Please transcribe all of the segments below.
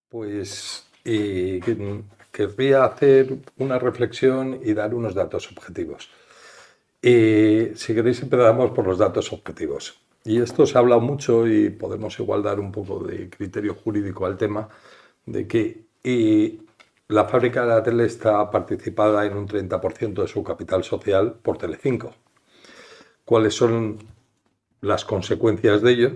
Pues querría hacer una reflexión y dar unos datos objetivos. Si queréis empezamos por los datos objetivos. Y esto se ha hablado mucho y podemos igual dar un poco de criterio jurídico al tema de que la fábrica de la tele está participada en un 30% de su capital social por Telecinco. ¿Cuáles son las consecuencias de ello?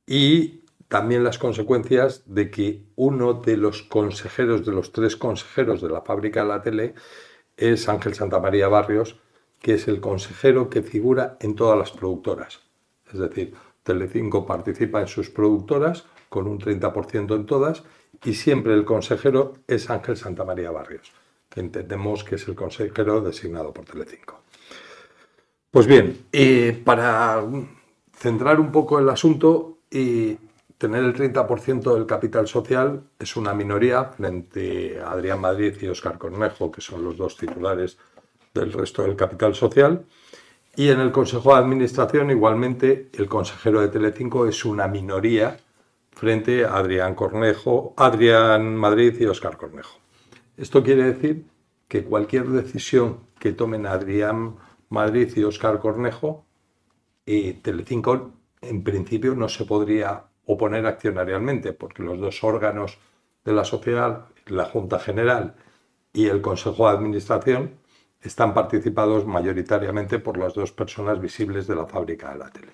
Y también las consecuencias de que uno de los consejeros, de los 3 consejeros de la fábrica de la tele, es Ángel Santamaría Barrios, que es el consejero que figura en todas las productoras. Es decir, Telecinco participa en sus productoras con un 30% en todas y siempre el consejero es Ángel Santamaría Barrios, que entendemos que es el consejero designado por Telecinco. Pues bien, para centrar un poco el asunto, tener el 30% del capital social es una minoría frente a Adrián Madrid y Óscar Cornejo, que son los 2 titulares del resto del capital social. Y en el Consejo de Administración, igualmente, el consejero de Telecinco es una minoría frente a Adrián Madrid y Óscar Cornejo. Esto quiere decir que cualquier decisión que tomen Adrián Madrid y Óscar Cornejo, Telecinco en principio no se podría oponer accionarialmente, porque los 2 órganos de la sociedad, la Junta General y el Consejo de Administración, están participados mayoritariamente por las 2 personas visibles de la fábrica de la tele.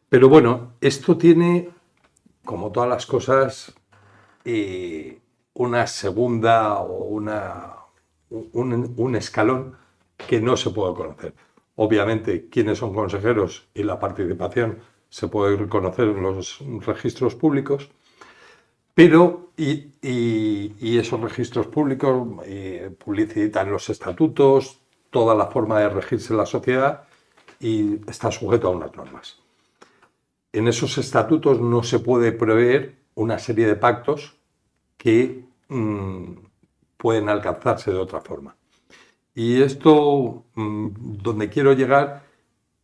Pero bueno, esto tiene, como todas las cosas, una segunda o un escalón que no se puede conocer. Obviamente, quiénes son consejeros y la participación se puede reconocer en los registros públicos, pero y esos registros públicos publicitan los estatutos, toda la forma de regirse la sociedad y está sujeto a unas normas. En esos estatutos no se puede prever una serie de pactos que pueden alcanzarse de otra forma. Y esto, donde quiero llegar,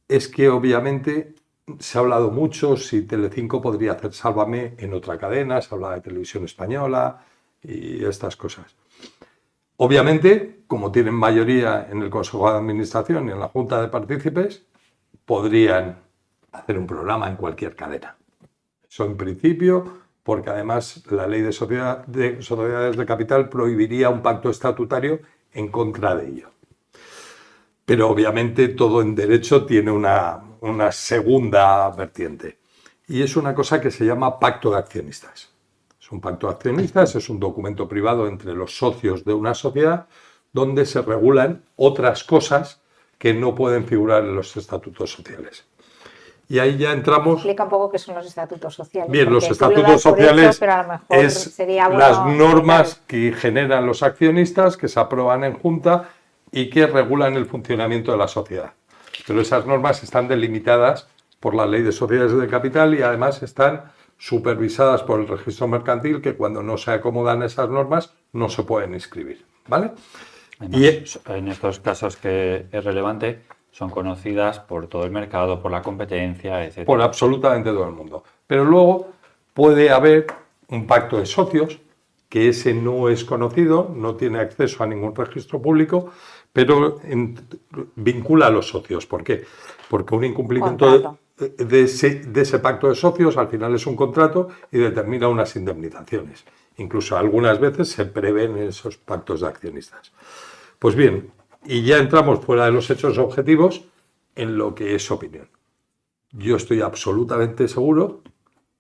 es que obviamente se ha hablado mucho si Telecinco podría hacer Sálvame en otra cadena, se habla de Televisión Española y estas cosas. Obviamente, como tienen mayoría en el Consejo de Administración y en la Junta de Partícipes, podrían hacer un programa en cualquier cadena. Eso en principio, porque además la ley de sociedades de capital prohibiría un pacto estatutario en contra de ello. Pero obviamente todo en derecho tiene una segunda vertiente. Y es una cosa que se llama pacto de accionistas. Es un pacto de accionistas, es un documento privado entre los socios de una sociedad donde se regulan otras cosas que no pueden figurar en los estatutos sociales. Y ahí ya entramos... Explica un poco qué son los estatutos sociales. Bien, los estatutos sociales es las normas que generan los accionistas, que se aprueban en junta y que regulan el funcionamiento de la sociedad. Pero esas normas están delimitadas por la Ley de Sociedades de Capital y además están supervisadas por el registro mercantil, que cuando no se acomodan esas normas no se pueden inscribir, ¿vale? Además, en estos casos que es relevante, son conocidas por todo el mercado, por la competencia, etc. Por absolutamente todo el mundo. Pero luego puede haber un pacto de socios, que ese no es conocido, no tiene acceso a ningún registro público, pero vincula a los socios. ¿Por qué? Porque un incumplimiento de ese pacto de socios al final es un contrato y determina unas indemnizaciones. Incluso algunas veces se prevén esos pactos de accionistas. Pues bien, y ya entramos fuera de los hechos objetivos en lo que es opinión. Yo estoy absolutamente seguro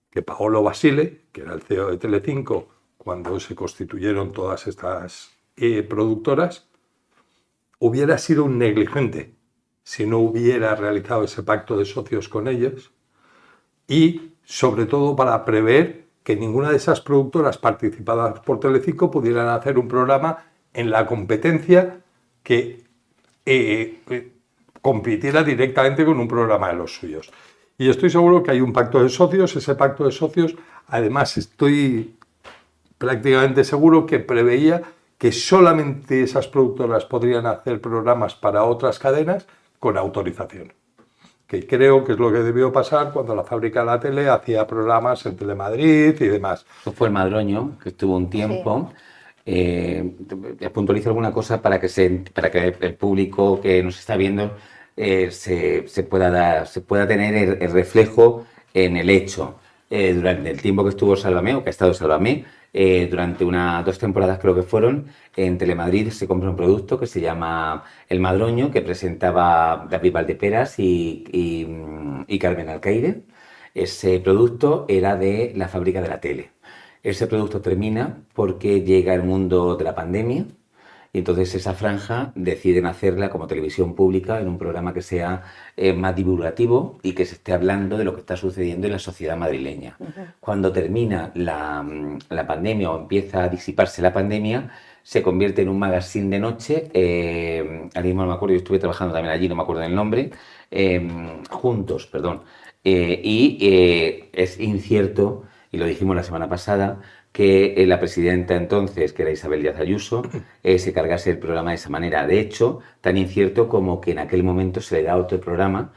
que Paolo Basile, que era el CEO de Telecinco cuando se constituyeron todas estas productoras, hubiera sido un negligente si no hubiera realizado ese pacto de socios con ellos y, sobre todo, para prever que ninguna de esas productoras participadas por Telecinco pudieran hacer un programa en la competencia que compitiera directamente con un programa de los suyos. Y estoy seguro que hay un pacto de socios. Ese pacto de socios, además, estoy prácticamente seguro que preveía que solamente esas productoras podrían hacer programas para otras cadenas con autorización. que creo que es lo que debió pasar cuando la Fábrica de la Tele hacía programas en Telemadrid y demás. Esto fue el Madroño, que estuvo un tiempo. Puntualizo alguna cosa para que el público que nos está viendo se pueda tener el reflejo en el hecho. Durante el tiempo que estuvo Sálvame, o que ha estado Sálvame, durante 2 temporadas creo que fueron, en Telemadrid se compró un producto que se llama El Madroño, que presentaba David Valdeperas y Carmen Alcaide. Ese producto era de la Fábrica de la Tele. Ese producto termina porque llega el mundo de la pandemia y entonces esa franja deciden hacerla como televisión pública en un programa que sea más divulgativo y que se esté hablando de lo que está sucediendo en la sociedad madrileña. Cuando termina la pandemia o empieza a disiparse la pandemia, se convierte en un magazine de noche, al mismo no me acuerdo, yo estuve trabajando también allí, no me acuerdo del nombre, Juntos, perdón, es incierto, y lo dijimos la semana pasada, que la presidenta entonces, que era Isabel Díaz Ayuso, se cargase el programa de esa manera. De hecho, tan incierto como que en aquel momento se le da otro programa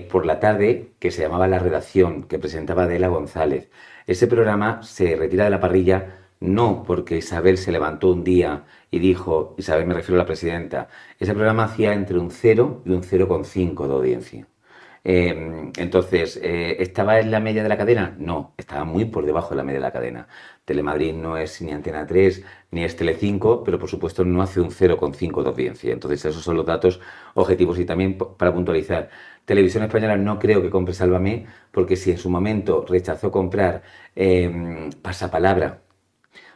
por la tarde que se llamaba La Redacción, que presentaba Adela González. Ese programa se retira de la parrilla no porque Isabel se levantó un día y dijo, Isabel me refiero a la presidenta, ese programa hacía entre un 0 y un 0,5 de audiencia. Entonces, ¿estaba en la media de la cadena? No, estaba muy por debajo de la media de la cadena. Telemadrid no es ni Antena 3 ni es Telecinco, pero por supuesto no hace un 0,5 de audiencia. Entonces, esos son los datos objetivos. Y también para puntualizar, Televisión Española no creo que compre Sálvame, porque si en su momento rechazó comprar Pasapalabra,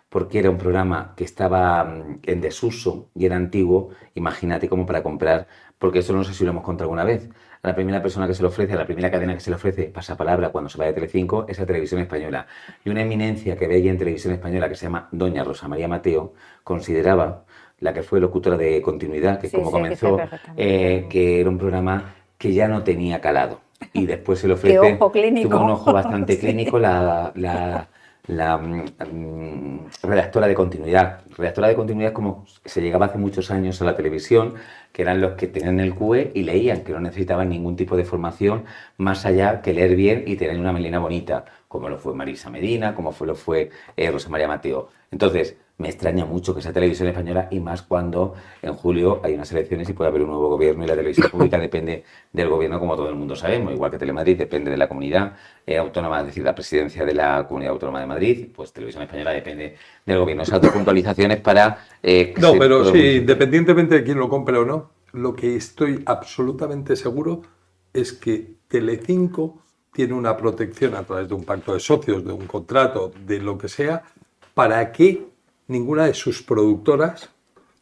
porque era un programa que estaba en desuso y era antiguo, imagínate cómo para comprar, porque eso no sé si lo hemos contado alguna vez. A la primera persona que se lo ofrece, a la primera cadena que se le ofrece Pasapalabra cuando se va de Telecinco es a Televisión Española. Y una eminencia que veía en Televisión Española, que se llama Doña Rosa María Mateo, consideraba, la que fue locutora de Continuidad, que como comenzó, que era un programa que ya no tenía calado. Y después se le ofrece, Qué ojo clínico. tuvo un ojo bastante clínico, la redactora de continuidad. Redactora de continuidad es como se llegaba hace muchos años a la televisión, que eran los que tenían el QE y leían, que no necesitaban ningún tipo de formación más allá que leer bien y tener una melena bonita, como lo fue Marisa Medina, como lo fue Rosa María Mateo. Entonces, me extraña mucho que sea Televisión Española y más cuando en julio hay unas elecciones y puede haber un nuevo gobierno y la televisión pública depende del gobierno, como todo el mundo sabemos, igual que Telemadrid depende de la comunidad autónoma, es decir, la presidencia de la Comunidad Autónoma de Madrid, pues Televisión Española depende del gobierno. Esas dos puntualizaciones para... no, pero sí, independientemente de quién lo compre o no, lo que estoy absolutamente seguro es que Telecinco tiene una protección a través de un pacto de socios, de un contrato, de lo que sea, para que ninguna de sus productoras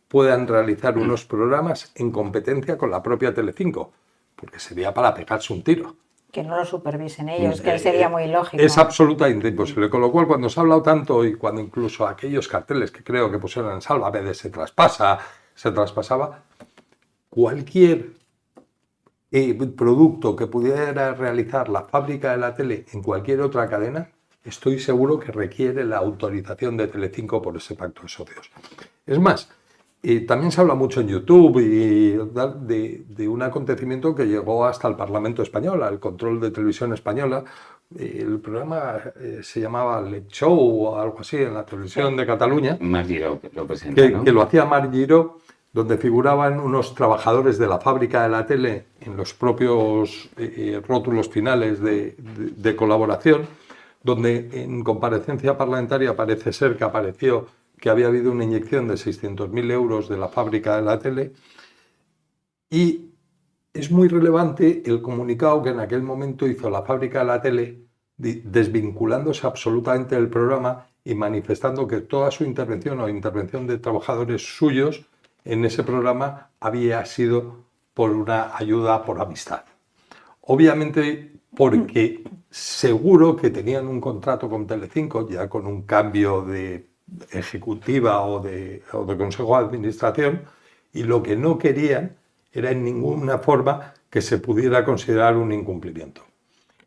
puedan realizar unos programas en competencia con la propia Telecinco, porque sería para pegarse un tiro. Que no lo supervisen ellos, que sería muy lógico. Es absolutamente imposible, con lo cual cuando se ha hablado tanto y cuando incluso aquellos carteles que creo que pusieron en Sálvame de se traspasaba, cualquier producto que pudiera realizar la Fábrica de la Tele en cualquier otra cadena, estoy seguro que requiere la autorización de Telecinco por ese pacto de socios. Es más, también se habla mucho en YouTube de un acontecimiento que llegó hasta el Parlamento Español, al control de Televisión Española. El programa se llamaba Late Show o algo así en la televisión de Cataluña. Marc Giró lo presenta, ¿no? Que lo hacía Marc Giró, donde figuraban unos trabajadores de la Fábrica de la Tele en los propios rótulos finales de colaboración, donde en comparecencia parlamentaria parece ser que apareció que había habido una inyección de 600.000 euros de la Fábrica de la Tele. Y es muy relevante el comunicado que en aquel momento hizo la Fábrica de la Tele, desvinculándose absolutamente del programa y manifestando que toda su intervención o intervención de trabajadores suyos en ese programa había sido por una ayuda por amistad. Obviamente porque seguro que tenían un contrato con Telecinco, ya con un cambio de ejecutiva o de consejo de administración, y lo que no querían era en ninguna forma que se pudiera considerar un incumplimiento.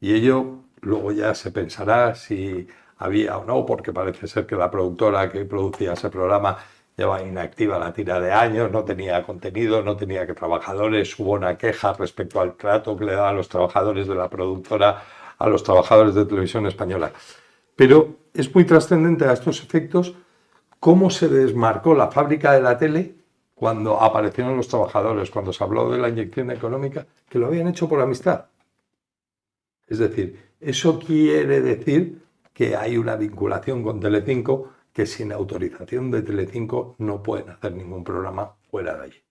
Y ello luego ya se pensará si había o no, porque parece ser que la productora que producía ese programa lleva inactiva la tira de años, no tenía contenido, no tenía que trabajadores, hubo una queja respecto al trato que le daban los trabajadores de la productora a los trabajadores de Televisión Española. Pero es muy trascendente a estos efectos cómo se desmarcó la fábrica de la tele cuando aparecieron los trabajadores, cuando se habló de la inyección económica, que lo habían hecho por amistad. Es decir, eso quiere decir que hay una vinculación con Telecinco, que sin autorización de Telecinco no pueden hacer ningún programa fuera de allí.